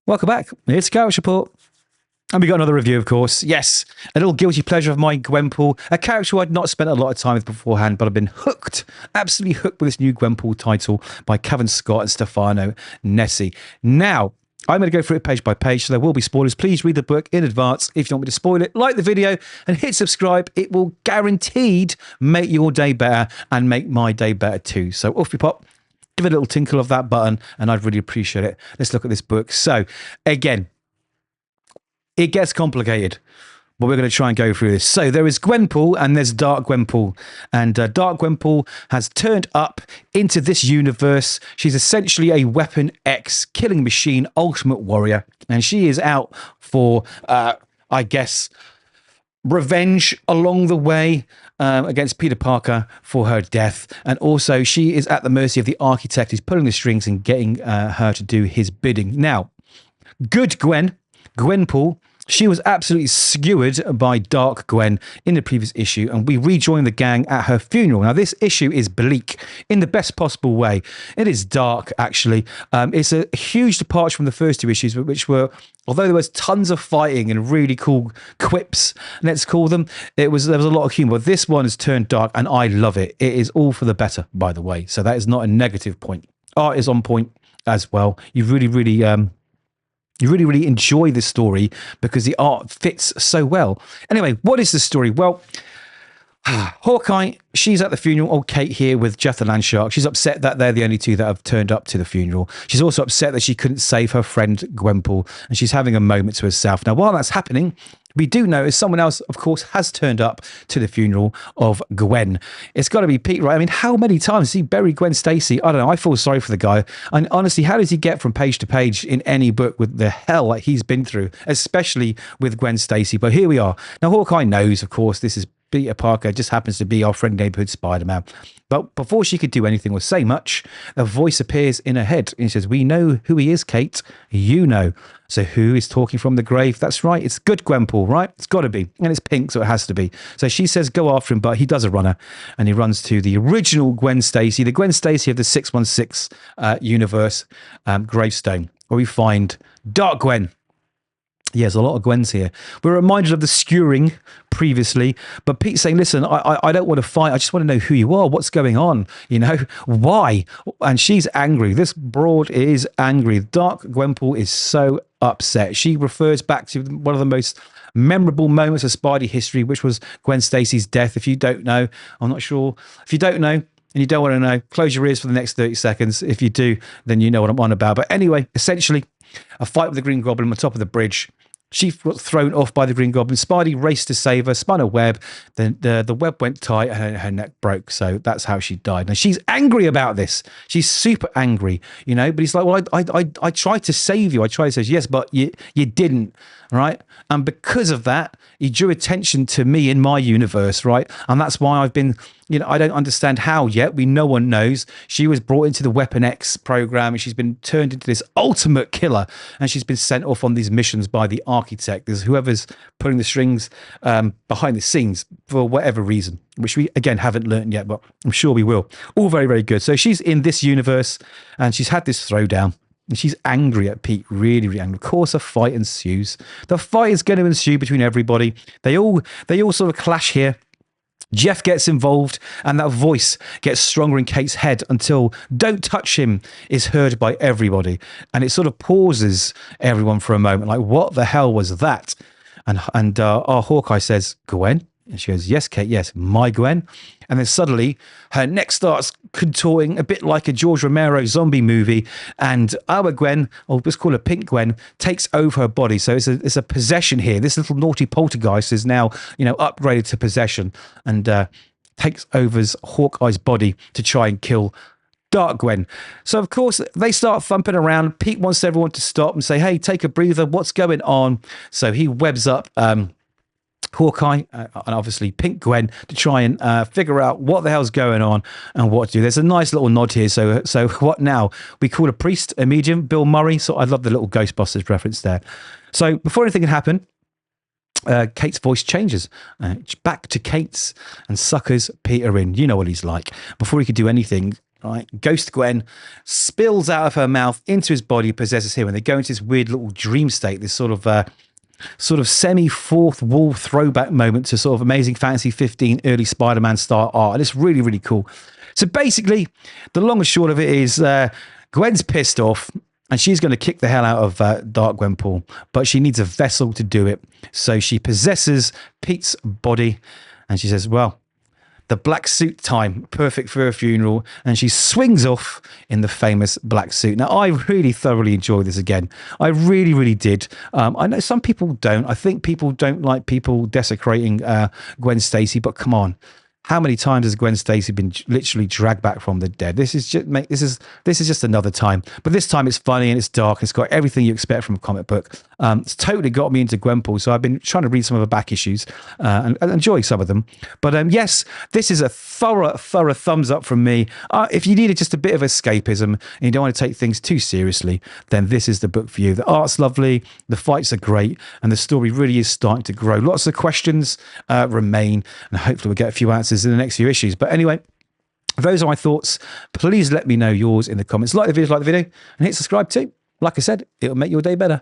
Welcome back. It's Kovacs Report. And we got another review, of course. Yes, a little guilty pleasure of mine, Gwenpool, a character I'd not spent a lot of time with beforehand, but I've been hooked, absolutely hooked with this new Gwenpool title by Cavan Scott and Stefano Nesi. Now, I'm going to go through it page by page, so there will be spoilers. Please read the book in advance. If you want me to spoil it, like the video and hit subscribe. It will guaranteed make your day better and make my day better too. So off you pop. Give it a little tinkle of that button, and I'd really appreciate it. Let's look at this book. So, again, it gets complicated, but we're going to try and go through this. So there is Gwenpool and there's Dark Gwenpool. And Dark Gwenpool has turned up into this universe. She's essentially a Weapon X killing machine, ultimate warrior. And she is out for, I guess, revenge along the way against Peter Parker for her death. And also she is at the mercy of the architect who's pulling the strings and getting her to do his bidding. Now, good Gwenpool, she was absolutely skewered by Dark Gwen in the previous issue, and we rejoined the gang at her funeral. Now, this issue is bleak in the best possible way. It is dark, actually. It's a huge departure from the first two issues, which were, although there was tons of fighting and really cool quips, let's call them, there was a lot of humor. This one has turned dark, and I love it. It is all for the better, by the way. So that is not a negative point. Art is on point as well. You really enjoy this story because the art fits so well. Anyway, what is the story? Well, Hawkeye, she's at the funeral. Old Kate here with Jeff the Landshark. She's upset that they're the only two that have turned up to the funeral. She's also upset that she couldn't save her friend Gwenpool, and she's having a moment to herself. Now, while that's happening, we do notice someone else, of course, has turned up to the funeral of Gwen. It's got to be Pete, right? I mean, how many times has he buried Gwen Stacy? I don't know. I feel sorry for the guy. And honestly, how does he get from page to page in any book with the hell that he's been through, especially with Gwen Stacy? But here we are. Now, Hawkeye knows, of course, this is Peter Parker, just happens to be our friend neighborhood Spider-Man. But before she could do anything or say much, a voice appears in her head and says, "We know who he is, Kate. You know." So who is talking from the grave? That's right. It's good Gwenpool, right? It's got to be. And it's pink, so it has to be. So she says, go after him, but he does a runner. And he runs to the original Gwen Stacy, the Gwen Stacy of the 616 universe gravestone, where we find Dark Gwen. Yeah, there's a lot of Gwens here. We're reminded of the skewering previously, but Pete's saying, listen, I don't want to fight. I just want to know who you are. What's going on? You know, why? And she's angry. This broad is angry. Dark Gwenpool is so upset. She refers back to one of the most memorable moments of Spidey history, which was Gwen Stacy's death. If you don't know, I'm not sure. If you don't know, and you don't want to know, close your ears for the next 30 seconds. If you do, then you know what I'm on about. But anyway, essentially, a fight with the Green Goblin on top of the bridge. She got thrown off by the Green Goblin. Spidey raced to save her, spun a web. Then the web went tight and her neck broke. So that's how she died. Now, she's angry about this. She's super angry, you know. But he's like, well, I tried to save you. I tried to say, yes, but you didn't, right? And because of that, he drew attention to me in my universe, right? And that's why I've been, you know, I don't understand how yet. No one knows. She was brought into the Weapon X program and she's been turned into this ultimate killer. And she's been sent off on these missions by the architect. There's whoever's pulling the strings behind the scenes for whatever reason, which we, again, haven't learned yet, but I'm sure we will. All very, very good. So she's in this universe and she's had this throwdown. And she's angry at Pete, really, really angry. Of course, a fight ensues. The fight is going to ensue between everybody. They all sort of clash here. Jeff gets involved and that voice gets stronger in Kate's head until "don't touch him" is heard by everybody. And it sort of pauses everyone for a moment. Like, what the hell was that? And our Hawkeye says, "Gwen?" And she goes, "Yes, Kate, yes, my Gwen." And then suddenly her neck starts contorting a bit like a George Romero zombie movie. And our Gwen, or let's call her Pink Gwen, takes over her body. So it's a possession here. This little naughty poltergeist is now, you know, upgraded to possession and takes over Hawkeye's body to try and kill Dark Gwen. So, of course, they start thumping around. Pete wants everyone to stop and say, hey, take a breather. What's going on? So he webs up Hawkeye and obviously Pink Gwen to try and figure out what the hell's going on and what to do. There's a nice little nod here. So what now? We call a priest a medium, Bill Murray. So I love the little Ghostbusters reference there. So before anything can happen, Kate's voice changes back to Kate's and suckers Peter in. You know what he's like. Before he could do anything, right? Ghost Gwen spills out of her mouth into his body, possesses him, and they go into this weird little dream state, this sort of semi fourth wall throwback moment to sort of Amazing Fantasy 15 early Spider-Man style art. And it's really, really cool. So basically, the long and short of it is Gwen's pissed off and she's going to kick the hell out of Dark Gwenpool, but she needs a vessel to do it. So she possesses Pete's body and she says, well, the black suit time, perfect for her funeral. And she swings off in the famous black suit. Now, I really thoroughly enjoyed this again. I really, really did. I know some people don't. I think people don't like people desecrating Gwen Stacy, but come on. How many times has Gwen Stacy been literally dragged back from the dead? This is just, mate, this is just another time. But this time it's funny and it's dark. It's got everything you expect from a comic book. It's totally got me into Gwenpool. So I've been trying to read some of her back issues and enjoy some of them. But yes, this is a thorough thumbs up from me. If you needed just a bit of escapism and you don't want to take things too seriously, then this is the book for you. The art's lovely, the fights are great, and the story really is starting to grow. Lots of questions remain, and hopefully we'll get a few answers in the next few issues. But anyway, those are my thoughts. Please let me know yours in the comments. Like the video, and hit subscribe too. Like I said, it'll make your day better.